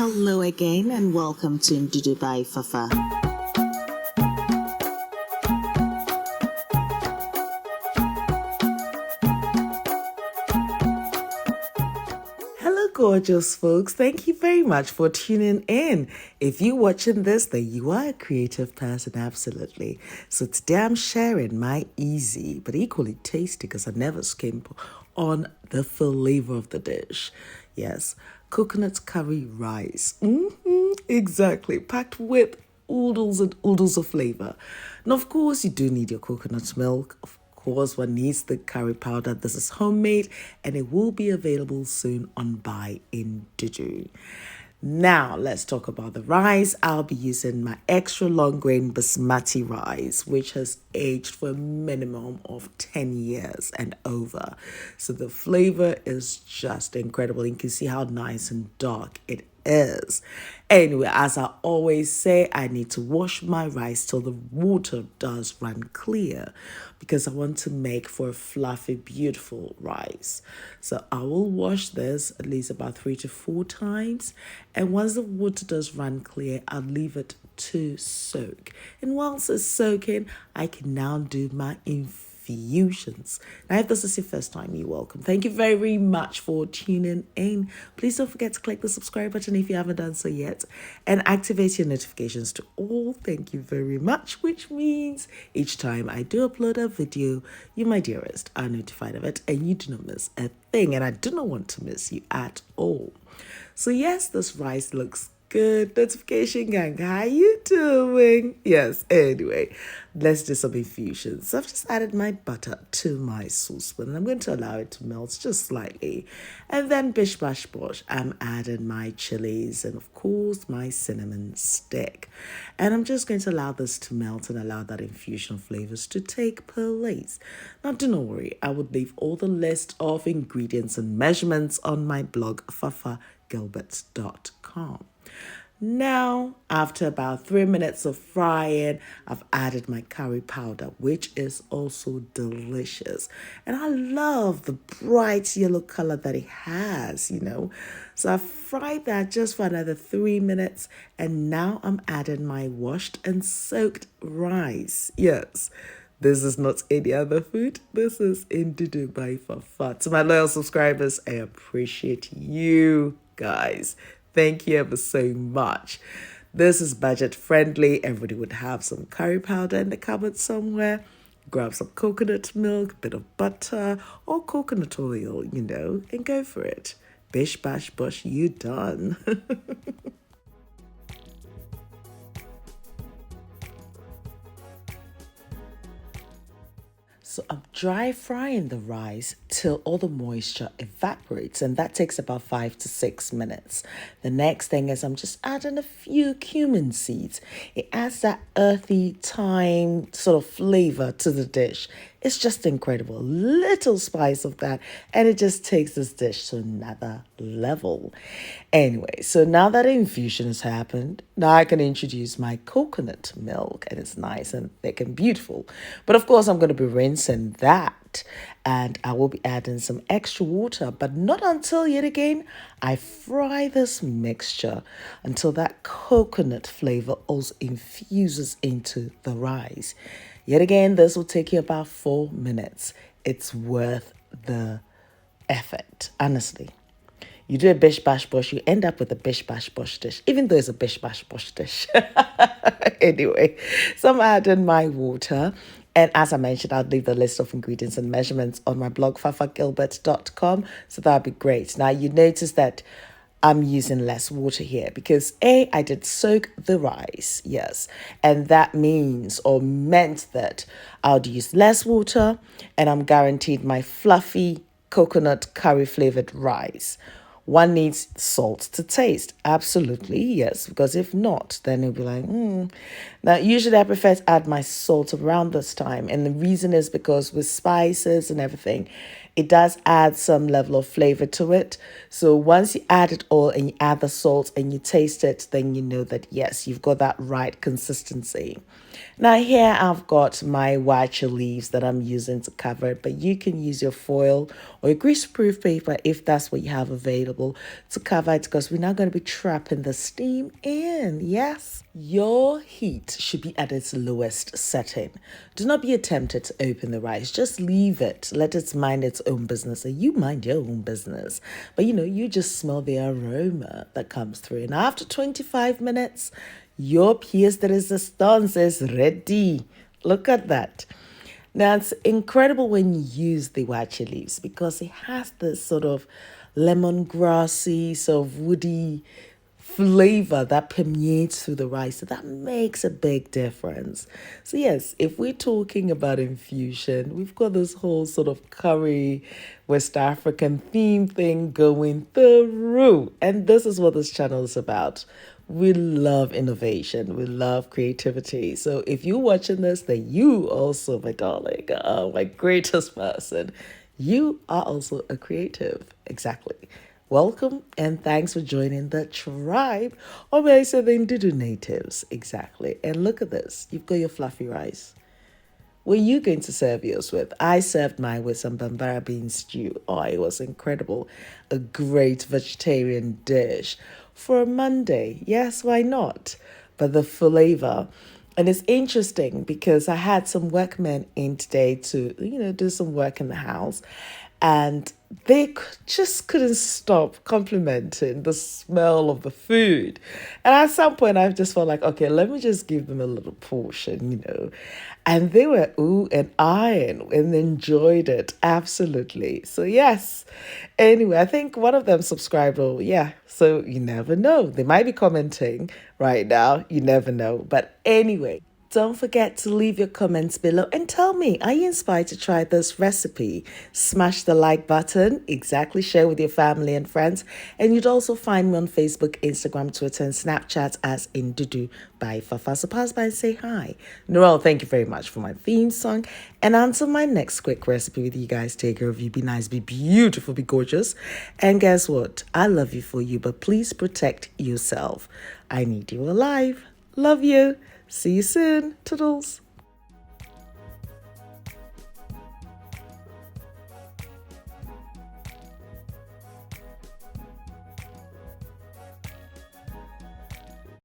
Hello again and welcome to Ndudu by Fafa. Hello, gorgeous folks. Thank you very much for tuning in. If you're watching this, then you are a creative person, absolutely. So today I'm sharing my easy but equally tasty, because I never skimp on the flavor of the dish. Yes, coconut curry rice. Exactly, packed with oodles and oodles of flavor. And of course, you do need your coconut milk. Of course, one needs the curry powder. This is homemade and it will be available soon on Buy in Ndudu. Now, let's talk about the rice. I'll be using my extra long grain basmati rice, which has aged for a minimum of 10 years and over. So the flavor is just incredible. You can see how nice and dark it is. Anyway, as I always say, I need to wash my rice till the water does run clear, because I want to make for a fluffy, beautiful rice. So I will wash this at least about 3 to 4 times. And once the water does run clear, I'll leave it to soak. And whilst it's soaking, I can now do my infusions. Now, if this is your first time, you're welcome. Thank you very, very much for tuning in. Please don't forget to click the subscribe button if you haven't done so yet, and activate your notifications to all. Thank you very much, which means each time I do upload a video, you, my dearest, are notified of it and you do not miss a thing, and I do not want to miss you at all. So yes, this rice looks good. Notification gang, how you doing? Yes, anyway, let's do some infusions. So I've just added my butter to my saucepan and I'm going to allow it to melt just slightly. And then bish bash bosh, I'm adding my chilies and of course my cinnamon stick. And I'm just going to allow this to melt and allow that infusion of flavors to take place. Now do not worry, I would leave all the list of ingredients and measurements on my blog, fafagilbert.com. Now, after about 3 minutes of frying, I've added my curry powder, which is also delicious. And I love the bright yellow color that it has, So I've fried that just for another 3 minutes. And now I'm adding my washed and soaked rice. Yes. This is not any other food. This is Ndudu by Fafa. To my loyal subscribers, I appreciate you guys. Thank you ever so much. This is budget friendly. Everybody would have some curry powder in the cupboard somewhere. Grab some coconut milk, a bit of butter, or coconut oil, and go for it. Bish bash bosh, you done. So I'm dry frying the rice till all the moisture evaporates, and that takes about 5 to 6 minutes. The next thing is I'm just adding a few cumin seeds. It adds that earthy thyme sort of flavor to the dish. It's just incredible. A little spice of that, and it just takes this dish to another level. Anyway, so now that infusion has happened, now I can introduce my coconut milk, and it's nice and thick and beautiful. But of course, I'm going to be rinsing that, and I will be adding some extra water, but not until, yet again, I fry this mixture until that coconut flavor also infuses into the rice. Yet again, this will take you about 4 minutes. It's worth the effort, honestly. You do a bish bash bosh, you end up with a bish bash bosh dish, even though it's a bish bash bosh dish. Anyway, so I'm adding my water. And as I mentioned, I'll leave the list of ingredients and measurements on my blog, fafagilbert.com. So that'd be great. Now, you notice that I'm using less water here because I did soak the rice, yes. And that means or meant that I'll use less water and I'm guaranteed my fluffy coconut curry flavored rice. One needs salt to taste. Absolutely, yes. Because if not, then it'll be like, Now, usually I prefer to add my salt around this time. And the reason is because with spices and everything, it does add some level of flavor to it. So once you add it all and you add the salt and you taste it, then you know that yes, you've got that right consistency. Now here I've got my wacha leaves that I'm using to cover it, but you can use your foil or your greaseproof paper if that's what you have available to cover it, because we're not going to be trapping the steam in. Yes, your heat should be at its lowest setting. Do not be tempted to open the rice. Just leave it. Let it mind its own business, and you mind your own business. But you just smell the aroma that comes through. And after 25 minutes, your pièce de résistance is ready. Look at that. Now, it's incredible when you use the wacha leaves because it has this sort of lemongrassy, sort of woody flavor that permeates through the rice. So that makes a big difference. So yes, if we're talking about infusion, we've got this whole sort of curry, West African theme thing going through. And this is what this channel is about. We love innovation. We love creativity. So if you're watching this, then you also, my darling, my greatest person, you are also a creative. Exactly. Welcome and thanks for joining the tribe, or may I say the Ndudu natives. Exactly. And look at this. You've got your fluffy rice. What are you going to serve yours with? I served mine with some bambara bean stew. Oh, it was incredible. A great vegetarian dish for a Monday. Yes, why not? But the flavor. And it's interesting because I had some workmen in today to, do some work in the house. And they just couldn't stop complimenting the smell of the food. And at some point, I just felt like, okay, let me just give them a little portion. And they were ooh and eyeing and enjoyed it. Absolutely. So, yes. Anyway, I think one of them subscribed. Oh, yeah. So you never know. They might be commenting right now. You never know. But anyway. Don't forget to leave your comments below and tell me, are you inspired to try this recipe? Smash the like button, exactly, share with your family and friends. And you'd also find me on Facebook, Instagram, Twitter, and Snapchat as Ndudu by Fafa. So pass by and say hi. Noel, thank you very much for my theme song. And until my next quick recipe with you guys, take care of you, be nice, be beautiful, be gorgeous. And guess what? I love you for you, but please protect yourself. I need you alive. Love you. See you soon. Toodles.